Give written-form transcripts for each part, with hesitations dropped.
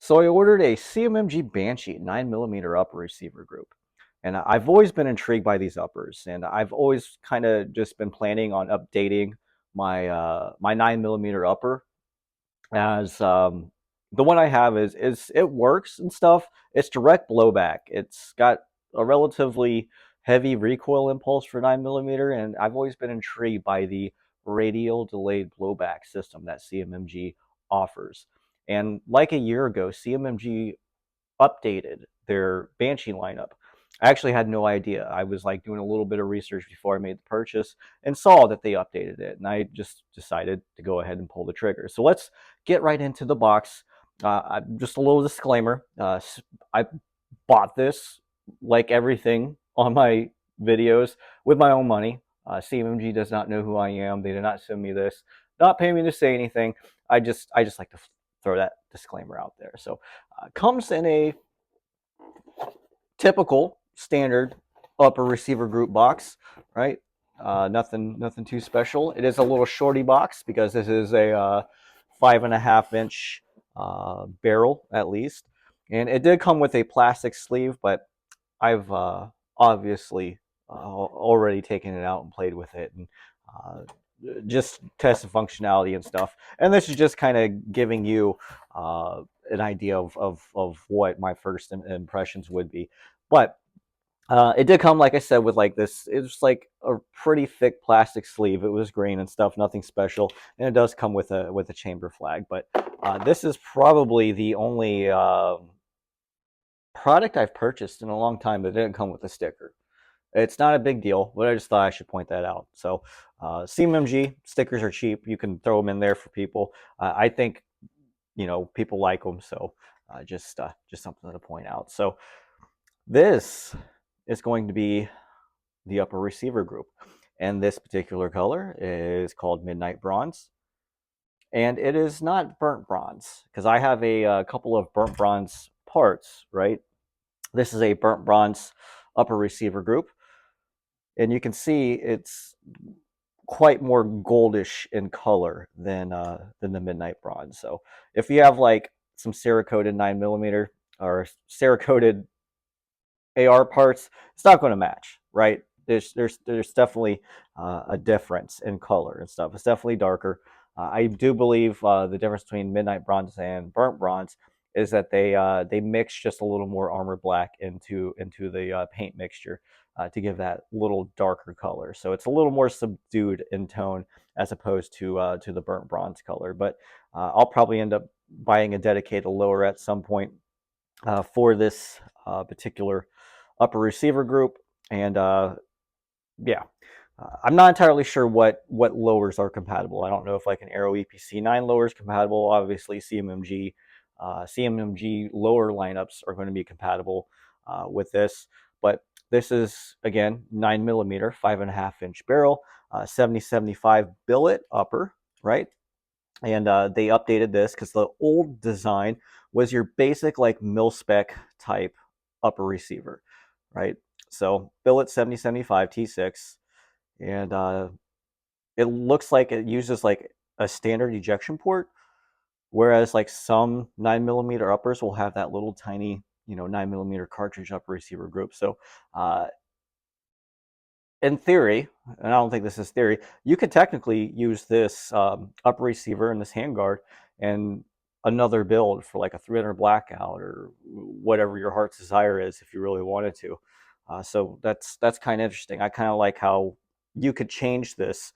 So I ordered a CMMG Banshee 9mm upper receiver group. And I've always been intrigued by these uppers, and I've always kind of just been planning on updating my 9mm upper as the one I have is it works and stuff. It's direct blowback. It's got a relatively heavy recoil impulse for 9mm, and I've always been intrigued by the radial delayed blowback system that CMMG offers. And like a year ago, CMMG updated their Banshee lineup. I actually had no idea. I was like doing a little bit of research before I made the purchase and saw that they updated it, and I just decided to go ahead and pull the trigger. So let's get right into the box. Just a little disclaimer: I bought this, like everything on my videos, with my own money. CMMG does not know who I am. They did not send me this. Not pay me to say anything. I just like to throw that disclaimer out there. So comes in a typical standard upper receiver group box, right? Nothing too special. It is a little shorty box because this is a 5.5 inch barrel at least, and it did come with a plastic sleeve, but I've obviously already taken it out and played with it and uh, just tested functionality and stuff. And this is just kind of giving you an idea of what my first impressions would be. But it did come, like I said, with like this. It was like a pretty thick plastic sleeve. It was green and stuff, nothing special, and it does come with a chamber flag. But this is probably the only product I've purchased in a long time that didn't come with a sticker. It's not a big deal, but I just thought I should point that out. So, CMMG stickers are cheap. You can throw them in there for people. I think people like them, so just something to point out. So this is going to be the upper receiver group, and this particular color is called Midnight Bronze, and it is not burnt bronze because I have a couple of burnt bronze parts. Right, this is a burnt bronze upper receiver group, and you can see it's quite more goldish in color than the midnight bronze. So if you have like some Cerakote 9mm or Cerakote AR parts, it's not going to match, right? There's definitely a difference in color and stuff. It's definitely darker. I do believe the difference between midnight bronze and burnt bronze is that they mix just a little more armor black into the paint mixture to give that little darker color. So it's a little more subdued in tone as opposed to the burnt bronze color. But I'll probably end up buying a dedicated lower at some point for this particular upper receiver group. And yeah, I'm not entirely sure what lowers are compatible. I don't know if like an Aero EPC 9 lower is compatible. Obviously, CMMG lower lineups are going to be compatible with this. But this is, again, 9mm, 5.5 inch barrel, 7075 billet upper, right? And they updated this because the old design was your basic like mil spec type upper receiver, right? So billet 7075 T6, and it looks like it uses like a standard ejection port, whereas like some 9mm uppers will have that little tiny 9mm cartridge upper receiver group. So in theory, and I don't think this is theory, you could technically use this upper receiver and this handguard and another build for like a 300 blackout or whatever your heart's desire is if you really wanted to. So that's kind of interesting. I kind of like how you could change this.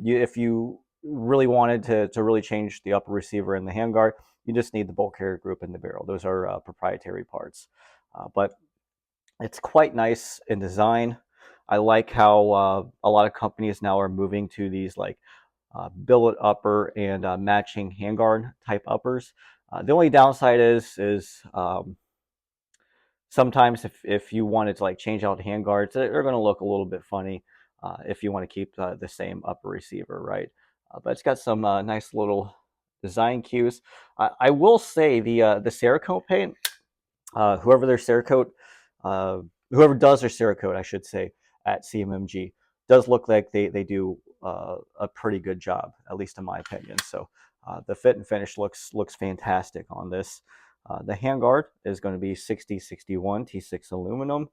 If you really wanted to really change the upper receiver and the handguard, you just need the bolt carrier group and the barrel. Those are proprietary parts. But it's quite nice in design. I like how a lot of companies now are moving to these like billet upper and matching handguard type uppers. The only downside is sometimes if you wanted to like change out handguards, they're going to look a little bit funny if you want to keep the same upper receiver, right? But it's got some nice little design cues. I will say the Cerakote paint, whoever their Cerakote, uh, whoever does their Cerakote, I should say, at CMMG, does look like they do a pretty good job, at least in my opinion. So the fit and finish looks fantastic on this. The handguard is going to be 6061 T6 aluminum,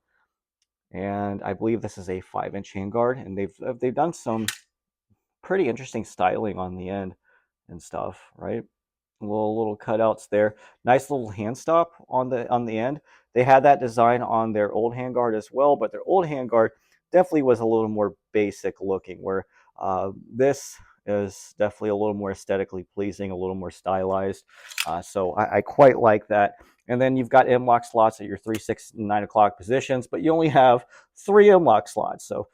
and I believe this is a 5-inch handguard, and they've done some pretty interesting styling on the end and stuff, right? Little cutouts there. Nice little hand stop on the end. They had that design on their old handguard as well, but their old handguard definitely was a little more basic looking, where this is definitely a little more aesthetically pleasing, a little more stylized. So I quite like that. And then you've got M-lock slots at your 3, 6, and 9 o'clock positions, but you only have 3 M-lock slots. So,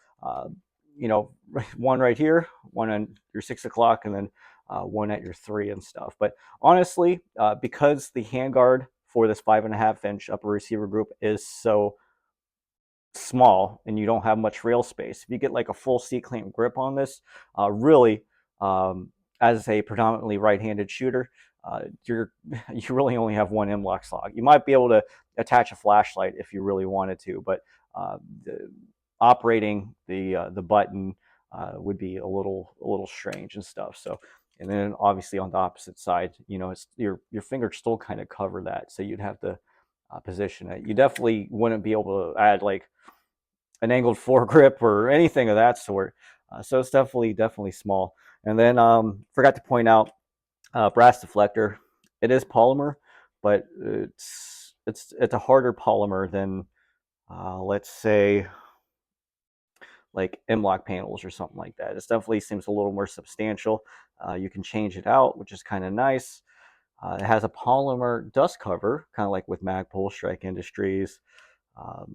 you know, one right here, one on your 6 o'clock, and then one at your 3 and stuff. But honestly, because the handguard for this 5.5-inch upper receiver group is so small and you don't have much rail space, if you get like a full C-clamp grip on this, really, as a predominantly right-handed shooter, you really only have one M-lock slot. You might be able to attach a flashlight if you really wanted to, but operating the button would be a little strange and stuff. So, and then obviously on the opposite side, you know, it's your fingers still kind of cover that, so you'd have to position it. You definitely wouldn't be able to add like an angled foregrip or anything of that sort. So it's definitely small. And then forgot to point out brass deflector. It is polymer, but it's a harder polymer than let's say like M-lock panels or something like that. It definitely seems a little more substantial. You can change it out, which is kind of nice. It has a polymer dust cover, kind of like with Magpul, Strike Industries,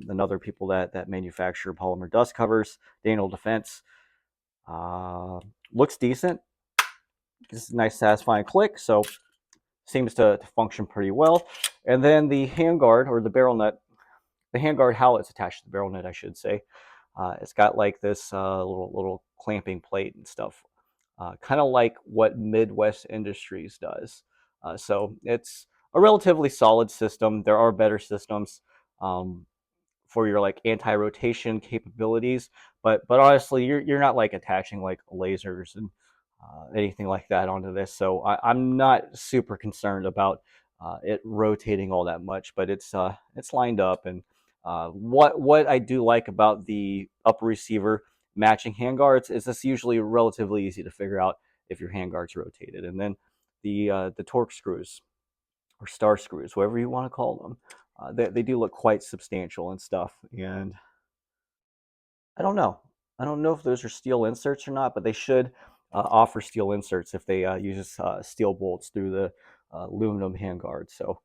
and other people that manufacture polymer dust covers. Daniel Defense looks decent. It's a nice, satisfying click, so seems to function pretty well. And then the handguard or the barrel nut, the handguard, how it's attached to the barrel nut, I should say. It's got like this little clamping plate and stuff, kind of like what Midwest Industries does. So it's a relatively solid system. There are better systems for your like anti-rotation capabilities, but honestly, you're not like attaching like lasers and anything like that onto this. So I'm not super concerned about it rotating all that much, but it's lined up. And what I do like about the upper receiver matching handguards is it's usually relatively easy to figure out if your handguard's rotated. And then the torque screws or star screws, whatever you want to call them, they do look quite substantial and stuff. And I don't know. I don't know if those are steel inserts or not, but they should offer steel inserts if they use steel bolts through the aluminum handguard. So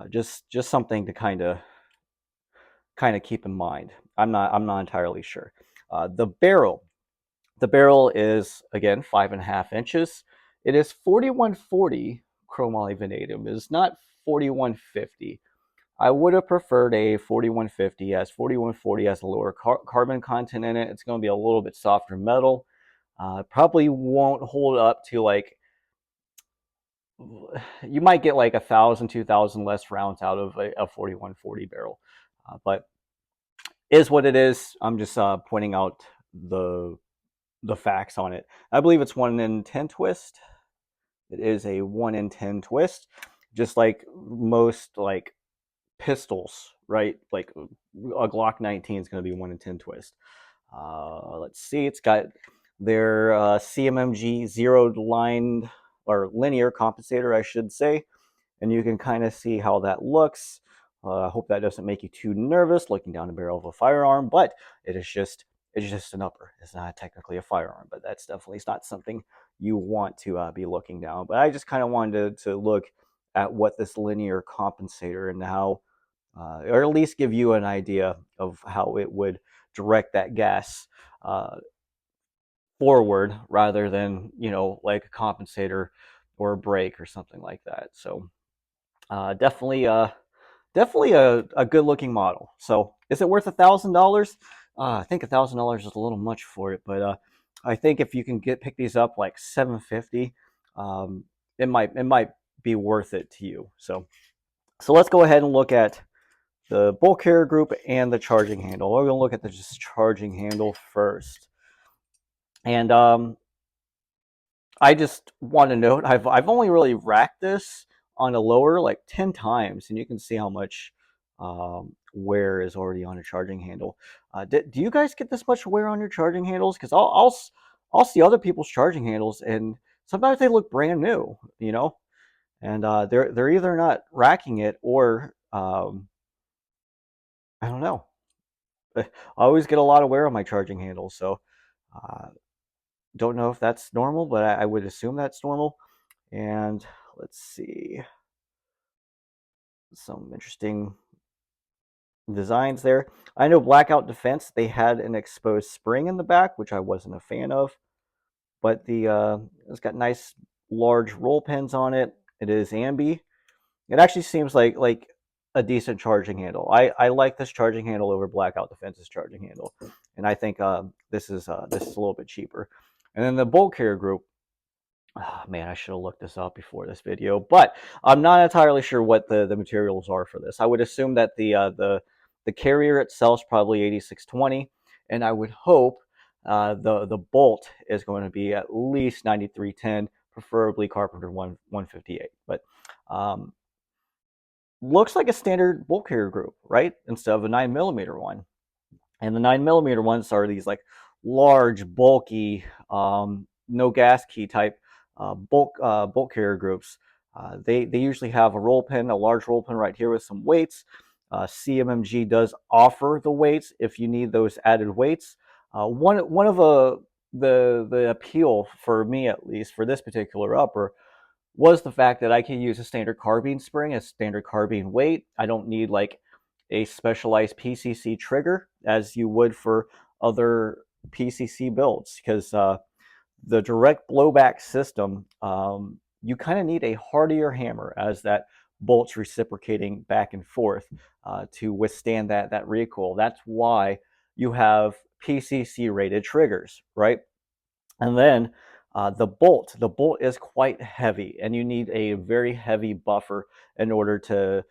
just something to kind of keep in mind. I'm not entirely sure. The barrel is again 5.5 inches. It is 4140 chromoly vanadium. It is not 4150. I would have preferred a 4150, as 4140 has a lower carbon content in it. It's going to be a little bit softer metal. Probably won't hold up to like, you might get like 1,000, 2,000 less rounds out of a 4140 barrel, but is what it is. I'm just pointing out the facts on it. I believe it's 1 in 10 twist. It is a 1 in 10 twist, just like most like pistols, right? Like a Glock 19 is going to be 1 in 10 twist. Let's see, it's got their CMMG zeroed line or linear compensator, I should say, and you can kind of see how that looks. I hope that doesn't make you too nervous looking down the barrel of a firearm, but it's just an upper. It's not technically a firearm, but that's definitely not something you want to be looking down. But I just kind of wanted to look at what this linear compensator and how, or at least give you an idea of how it would direct that gas forward rather than, you know, like a compensator or a brake or something like that. So definitely a good looking model. So is it worth $1,000? I think $1,000 is a little much for it, but I think if you can pick these up like 750, it might be worth it to you. So let's go ahead and look at the bolt carrier group and the charging handle. We're going to look at the just charging handle first. And I just want to note, I've only really racked this on a lower like 10 times, and you can see how much wear is already on a charging handle. Do you guys get this much wear on your charging handles? Because I'll see other people's charging handles, and sometimes they look brand new, you know, and they're either not racking it or I don't know. I always get a lot of wear on my charging handles, so uh, don't know if that's normal, but I would assume that's normal. And let's see, some interesting designs there. I know Blackout Defense, they had an exposed spring in the back, which I wasn't a fan of, but it's got nice large roll pins on it. It is ambi. It actually seems like a decent charging handle. I like this charging handle over Blackout Defense's charging handle, and I think this is a little bit cheaper. And then the bolt carrier group. Oh, man, I should have looked this up before this video, but I'm not entirely sure what the materials are for this. I would assume that the carrier itself is probably 8620, and I would hope the bolt is going to be at least 9310, preferably Carpenter 158. But um, looks like a standard bolt carrier group, right? Instead of a 9mm one. And the 9mm ones are these like large, bulky, no gas key type bolt carrier groups. They usually have a roll pin, a large roll pin right here with some weights. CMMG does offer the weights if you need those added weights. One of the appeal for me, at least for this particular upper, was the fact that I can use a standard carbine spring, a standard carbine weight. I don't need like a specialized PCC trigger as you would for other PCC builds, because the direct blowback system, you kind of need a hardier hammer as that bolt's reciprocating back and forth to withstand that recoil. That's why you have PCC rated triggers, right? And then the bolt is quite heavy, and you need a very heavy buffer in order to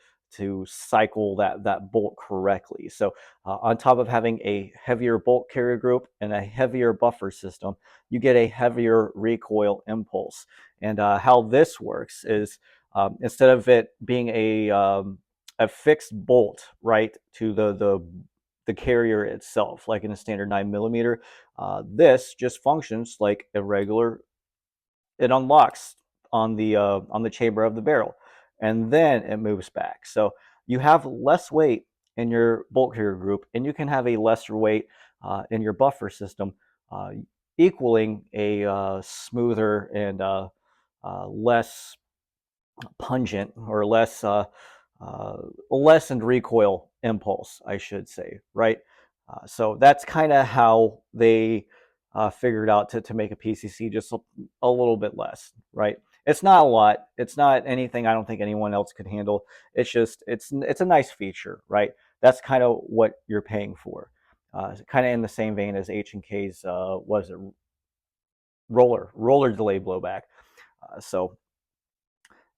cycle that bolt correctly. So on top of having a heavier bolt carrier group and a heavier buffer system, you get a heavier recoil impulse. And how this works is instead of it being a fixed bolt right to the carrier itself, like in a standard 9mm, this just functions like a regular. It unlocks on the chamber of the barrel, and then it moves back. So you have less weight in your bolt carrier group, and you can have a lesser weight in your buffer system, equaling a smoother and less pungent or lessened recoil impulse, I should say, right? So that's kind of how they figured out to make a PCC just a little bit less, right? It's not a lot. It's not anything I don't think anyone else could handle. It's just it's a nice feature, right? That's kind of what you're paying for. Kind of in the same vein as H&K's was it roller delay blowback. So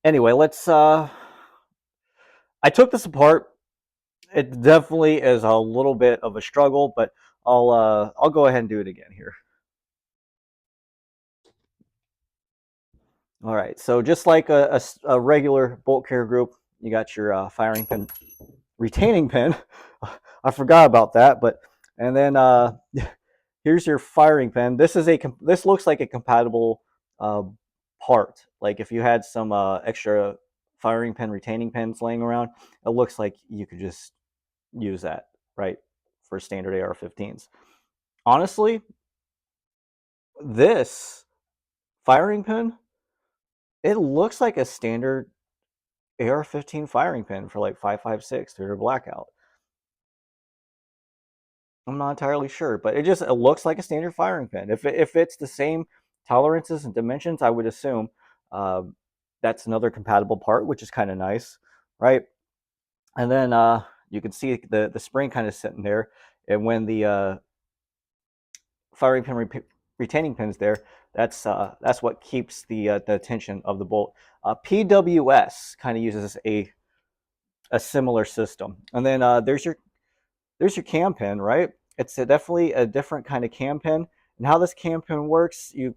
anyway, let's I took this apart. It definitely is a little bit of a struggle, but I'll go ahead and do it again here. All right, so just like a regular bolt carrier group, you got your firing pin, retaining pin. I forgot about that, but and then here's your firing pin. This looks like a compatible uh, part. Like if you had some extra firing pin retaining pins laying around, it looks like you could just use that, right, for standard AR-15s. Honestly, this firing pin, it looks like a standard AR-15 firing pin for like 5.56 through blackout. I'm not entirely sure, but it looks like a standard firing pin. If it's the same tolerances and dimensions, I would assume that's another compatible part, which is kind of nice, right? And then you can see the spring kind of sitting there, and when the firing pin retaining pins there, that's what keeps the tension of the bolt. PWS kind of uses a similar system, and then there's your cam pin, right? It's definitely a different kind of cam pin. And how this cam pin works, you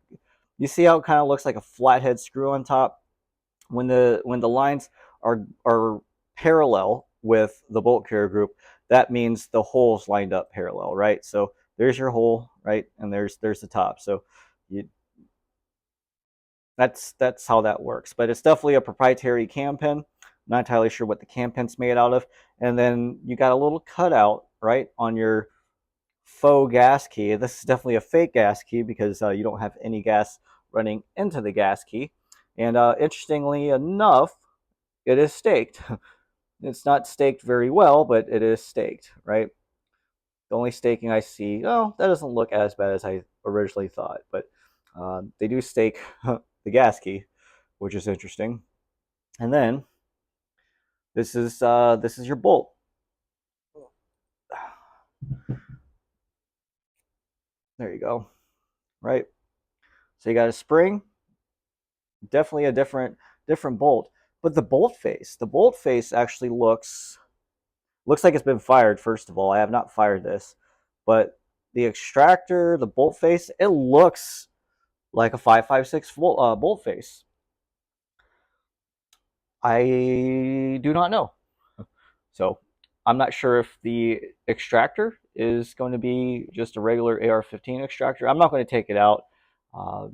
see how it kind of looks like a flathead screw on top. when the lines are parallel with the bolt carrier group, that means the holes lined up parallel, right? So there's your hole, right, and there's the top. So you, that's how that works. But it's definitely a proprietary cam pin. I'm not entirely sure what the cam pin's made out of. And then you got a little cutout, right, on your faux gas key. This is definitely a fake gas key because you don't have any gas running into the gas key. And interestingly enough, it is staked. It's not staked very well, but it is staked, right? The only staking I see, oh, that doesn't look as bad as I originally thought, but they do stake the gas key, which is interesting. And then this is your bolt. There you go, right? So you got a spring, definitely a different bolt, but the bolt face actually looks like it's been fired. First of all, I have not fired this, but the extractor, the bolt face, it looks like a 556 bolt face. I do not know. So I'm not sure if the extractor is going to be just a regular AR-15 extractor. I'm not going to take it out. Uh,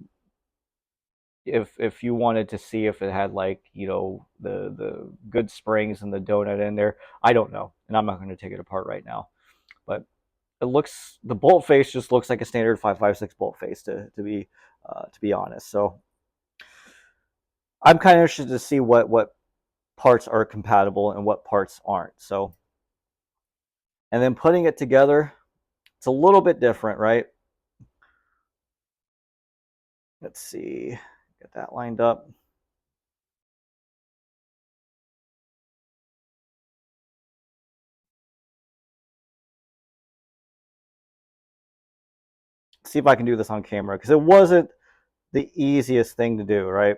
if you wanted to see if it had, like, you know, the good springs and the donut in there, I don't know, and I'm not going to take it apart right now. But the bolt face just looks like a standard 556 bolt face to be honest. So I'm kind of interested to see what parts are compatible and what parts aren't. So, and then putting it together, it's a little bit different, right? Let's see, get that lined up. See if I can do this on camera, because it wasn't the easiest thing to do, right?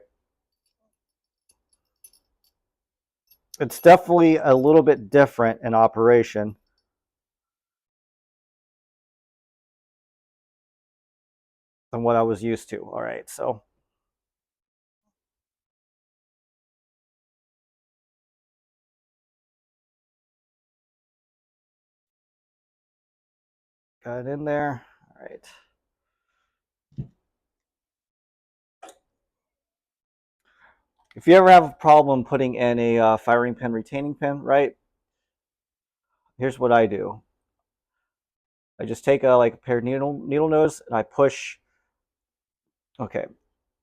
It's definitely a little bit different in operation than what I was used to. All right, so got it in there. All right. If you ever have a problem putting in a firing pin retaining pin, right? Here's what I do. I just take like a pair of needle nose and I push. Okay,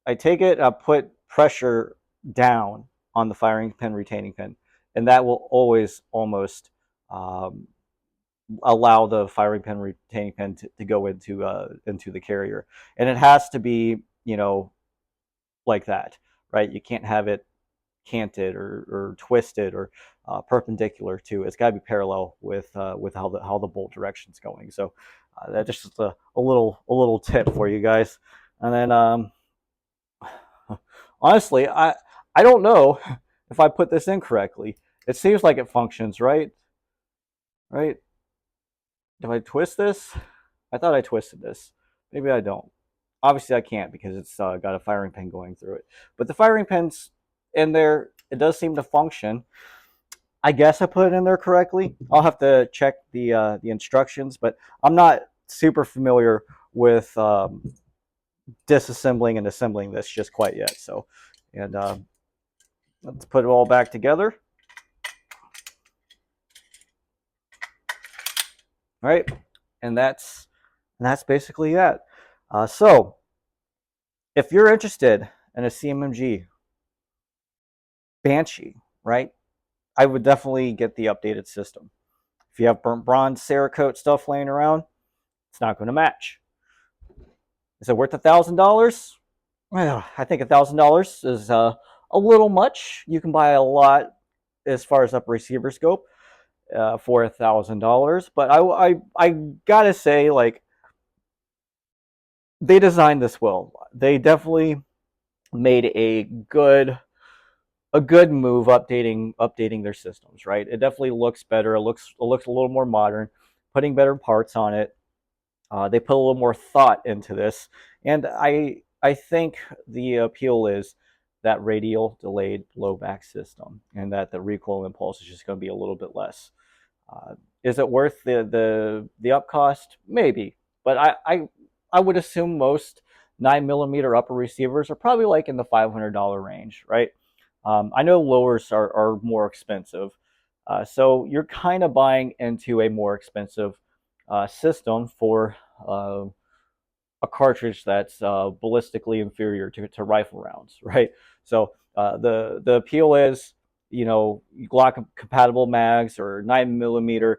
I take it, I put pressure down on the firing pin retaining pin, and that will always almost um, allow the firing pin retaining pin to go into the carrier. And it has to be, you know, like that, right? You can't have it canted or twisted or perpendicular to. It's got to be parallel with how the bolt direction's going. So that's just a little tip for you guys. And then honestly, I don't know if I put this in correctly. It seems like it functions, right? Right? Did I twist this? I thought I twisted this. Maybe I don't. Obviously, I can't because it's got a firing pin going through it. But the firing pin's in there. It does seem to function. I guess I put it in there correctly. I'll have to check the instructions, but I'm not super familiar with disassembling and assembling this just quite yet. So, and let's put it all back together. All right, and that's basically it. So, if you're interested in a CMMG Banshee, right, I would definitely get the updated system. If you have burnt bronze Cerakote stuff laying around, it's not going to match. Is it worth $1,000? Well, I think $1,000 is a little much. You can buy a lot as far as upper receiver scope for $1,000, but I gotta say, like, they designed this well. They definitely made a good move updating their systems, right? It definitely looks better. It looks a little more modern, putting better parts on it. They put a little more thought into this, and I think the appeal is that radial delayed blowback system, and that the recoil impulse is just going to be a little bit less. Is it worth the up cost? Maybe, but I would assume most 9mm upper receivers are probably like in the $500 range, right? I know lowers are more expensive, so you're kind of buying into a more expensive system for a cartridge that's ballistically inferior to rifle rounds, right? So the appeal is, you know, Glock compatible mags or 9mm.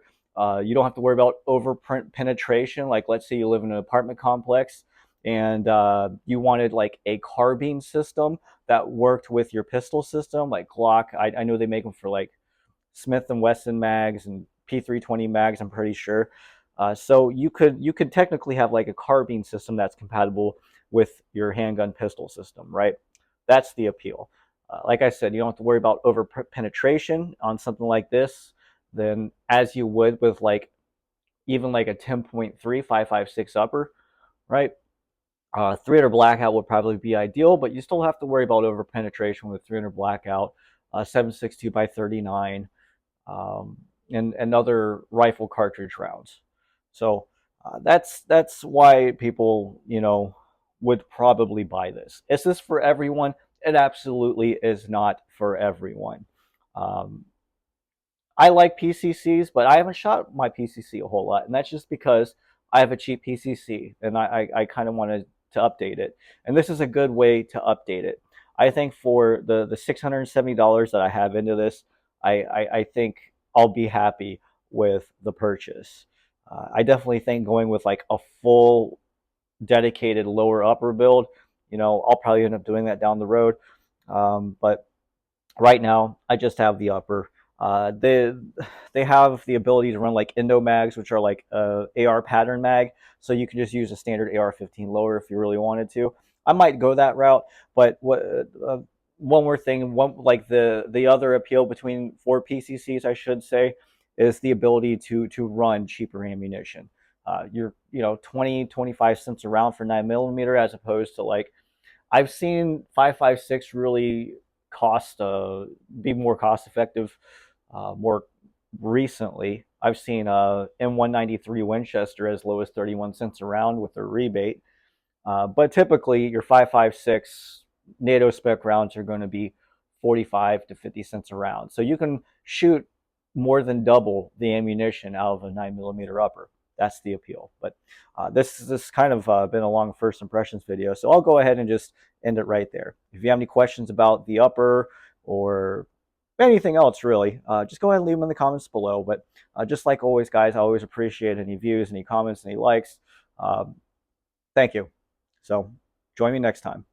You don't have to worry about over penetration. Like, let's say you live in an apartment complex and you wanted like a carbine system that worked with your pistol system, like Glock. I know they make them for like Smith and Wesson mags and P320 mags, I'm pretty sure. So you could technically have like a carbine system that's compatible with your handgun pistol system, right? That's the appeal. Like I said, you don't have to worry about over penetration on something like this, than as you would with like even like a 10.3 5.56 upper, right? 300 blackout would probably be ideal, but you still have to worry about over penetration with 300 blackout, 7.62 by 39, and other rifle cartridge rounds. So that's why people, you know, would probably buy this. Is this for everyone? It absolutely is not for everyone. Um, I like PCCs, but I haven't shot my PCC a whole lot, and that's just because I have a cheap PCC, and I kind of wanted to update it. And this is a good way to update it. I think for the $670 that I have into this, I think I'll be happy with the purchase. I definitely think going with like a full dedicated lower upper build, you know, I'll probably end up doing that down the road. But right now, I just have the upper. They have the ability to run like Indo mags, which are like AR pattern mag, so you can just use a standard AR-15 lower if you really wanted to. I might go that route, but one more thing, like the other appeal between for PCCs, I should say, is the ability to run cheaper ammunition. You're, you know, 20-25 cents a round for 9mm, as opposed to like I've seen 5.56 really be more cost effective more recently. I've seen M193 Winchester as low as 31 cents a round with a rebate. But typically, your 5.56 NATO spec rounds are going to be 45 to 50 cents a round. So you can shoot more than double the ammunition out of a 9mm upper. That's the appeal. But this kind of been a long first impressions video, so I'll go ahead and just end it right there. If you have any questions about the upper or anything else, really, just go ahead and leave them in the comments below. But just like always, guys, I always appreciate any views, any comments, any likes. Thank you. So join me next time.